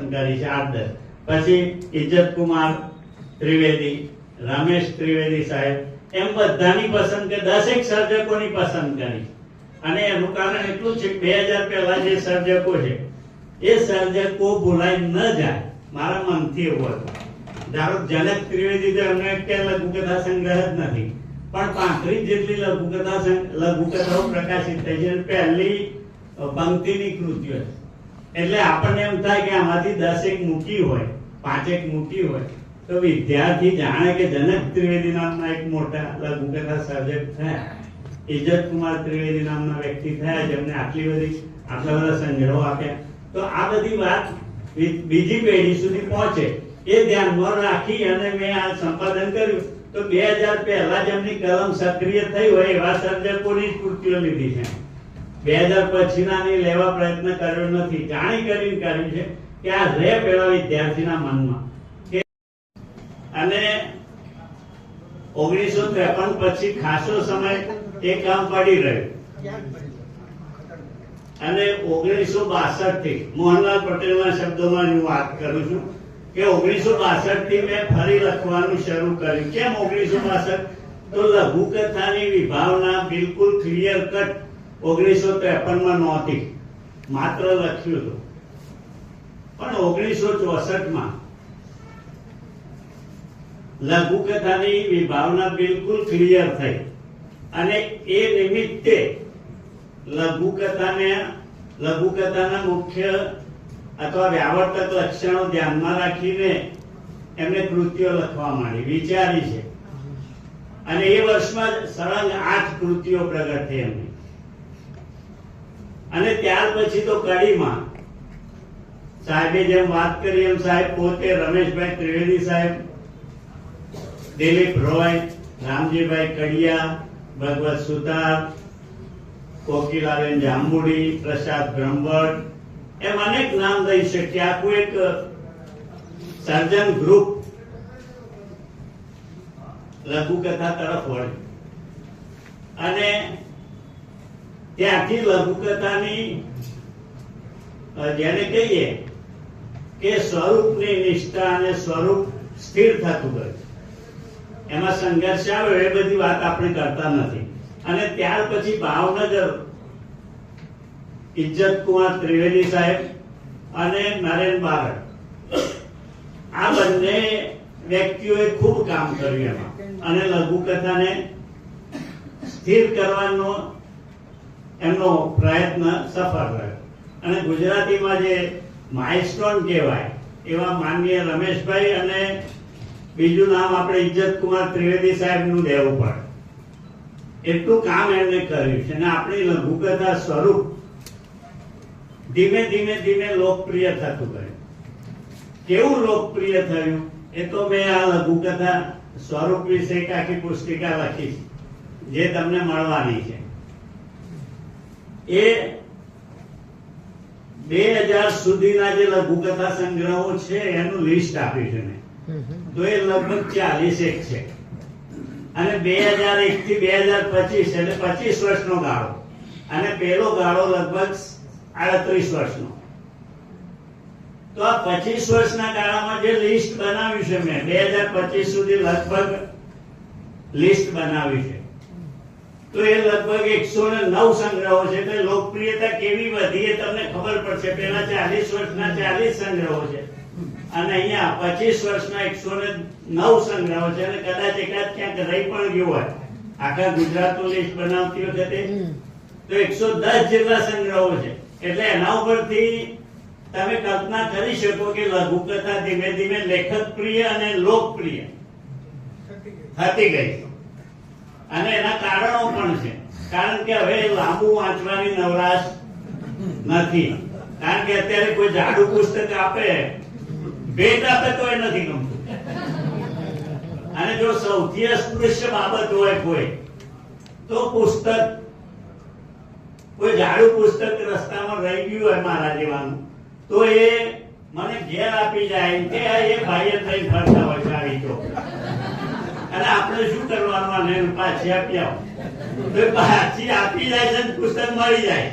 પસંદ કરી છે 8-10. પછી ઇજ્જતકુમાર ત્રિવેદી, રમેશ ત્રિવેદી સાહેબ, એમ બધાની પસંદ કે 10 સર્જકોની પસંદ કરી. અને એનું કારણ એટલું છે કે 2000 પહેલા જે સર્જકો છે એ સર્જકો ભૂલાઈ ન જાય, મારા મનથી એવું હતું. ધારો જનક ત્રિવેદી તો એમને કે લઘુકથા સંગ્રહ જ નથી, પણ 35 જેટલી લઘુકથાઓ પ્રકાશિત થઈ છે, પહેલી પંક્તિની કૃતિઓ. એટલે આપણને એમ થાય કે આમાંથી 10 મૂકી હોય, 5 મૂકી હોય, તો વિદ્યાર્થી જાણે કે જનક ત્રિવેદી નામના એક મોટા લઘુકથા સર્જક થયા, ઇજ્જતકુમાર ત્રિવેદી નામના વ્યક્તિ થયા, જેમને આટલા બધા સંગ્રહો આપ્યા. તો આ બધી વાત બીજી પેઢી સુધી પહોંચે એ ધ્યાનમાં રાખી અને મેં આ સંપાદન કર્યું. તો 2000 પહેલા જેમની કલમ સક્રિય થઈ હોય એવા સર્જકોની જ કૃતિઓ લીધી છે. 2000 પછીનાની લેવા પ્રયત્ન કર્યો નથી, જાણી કરીને કર્યું છે કે આ રહે પેલા વિદ્યાર્થીના મનમાં. અને 1953 પછી ખાસો સમય એ કામ પડી રહ્યું. અને 1962 થી મોહનલાલ પટેલના શબ્દોમાં હું વાત કરું છું કે 1962 થી મેં ફરી લખવાનું શરૂ કર્યું. કેમ 1962? તો લઘુકથાની વિભાવના બિલકુલ ક્લિયર કટ 1953 માં નહોતી, માત્ર લખ્યું હતું. પણ 1964 લઘુકથાની વિભાવના બિલકુલ ક્લિયર થઈ અને એ નિમિત્તે લઘુકથાના મુખ્ય અથવા વ્યાવર્તક લક્ષણો ધ્યાનમાં રાખીને એમને કૃતિઓ લખવા માંડી, વિચારી છે. અને એ વર્ષમાં સળંગ 8 કૃતિઓ પ્રગટ થઈ એમની. અને ત્યાર પછી તો કડીમાં સાહેબે જેમ વાત કરી એમ સાહેબ પોતે, રમેશભાઈ ત્રિવેદી સાહેબ, દિલીપ રોય, રામજીભાઈ કડિયા, ભગવત સુતાર, કોકિલાબેન જાંબુડી, પ્રસાદ બ્રહ્મભટ્ટ, એમ અનેક નામ દઈ શકીએ. આખું એક સર્જન ગ્રુપ લઘુકથા તરફ વળ્યું. અને ત્યાંથી લઘુકથાની જેને કહીએ કે સ્વરૂપની નિષ્ઠા અને સ્વરૂપ સ્થિર થતું ગયું. એમાં સંઘર્ષ આવ્યો એ બધી વાત આપણે કરતા નથી. અને ત્યાર પછી ભાવનગર ઇજ્જતકુમાર ત્રિવેદી સાહેબ અને નરેન બારડ, આ બંને વ્યક્તિઓએ ખૂબ કામ કર્યું એમાં. અને લઘુકથાને સ્થિર કરવાનો એમનો પ્રયત્ન સફળ રહ્યો. અને ગુજરાતીમાં જે માઇલસ્ટોન કહેવાય એવા માનનીય રમેશભાઈ અને બીજું નામ આપણે ઇજ્જતકુમાર ત્રિવેદી સાહેબનું દેવું પડે. એટલું કામ એમને કર્યું છે. અને આપણી લઘુકથા સ્વરૂપ ધીમે ધીમે લોકપ્રિય થતું ગયું. કેવું લોકપ્રિય થયું એ તો મેં આ લઘુકથા સ્વરૂપ વિશે એક આખી પુસ્તિકા લખી છે, જે તમને મળવાની છે. એ 2000 સુધીના જે લઘુકથા સંગ્રહો છે એનું લિસ્ટ આપ્યું છે મેં. તો એ લગભગ 41 છે. અને 2001 થી 2025 એટલે 25 વર્ષનો ગાળો. અને પેલો ગાળો લગભગ 38 વર્ષનો. તો આ 25 વર્ષના ગાળામાં જે લિસ્ટ બનાવ્યું છે મેં 2025 સુધી લગભગ લિસ્ટ બનાવ્યું છે. તો એ લગભગ 109 સંગ્રહો છે. એટલે લોકપ્રિયતા કેવી વધી એ તમને ખબર પડશે. પેલા 40 વર્ષના 40 સંગ્રહો છે અને અહીંયા 25 વર્ષના 109 સંગ્રહો છે. અને કદાચ એકાદ ક્યાંક રહી પણ ગયો હોય આખા ગુજરાતનું લિસ્ટ બનાવતી વખતે, તો 110 જેટલા સંગ્રહો છે. એટલે એના ઉપરથી તમે કલ્પના કરી શકો કે લઘુકથા ધીમે ધીમે લેખક પ્રિય અને લોકપ્રિય થતી ગઈ. અને એના કારણો પણ છે. કારણ કે હવે લાંબુ વાંચવાની નવરાશ નથી. કારણ કે અત્યારે કોઈ જાડું પુસ્તક આપે, ભેટ આપે તો એ નથી ગમતું. અને જો સૌથી અસ્પૃશ્ય બાબત હોય કોઈ, તો પુસ્તક, કોઈ જાડું પુસ્તક રસ્તામાં રહી ગયું હોય મારા જેવાનું, તો એ મને ઘેર આપી જાય કે એ ભાઈએ થઈને ફરતા હોય સારી તો. અને આપણે શું કરવાનું? અને પાછી આપી આવો તો પાછી આપી જાય છે, પુસ્તક મળી જાય.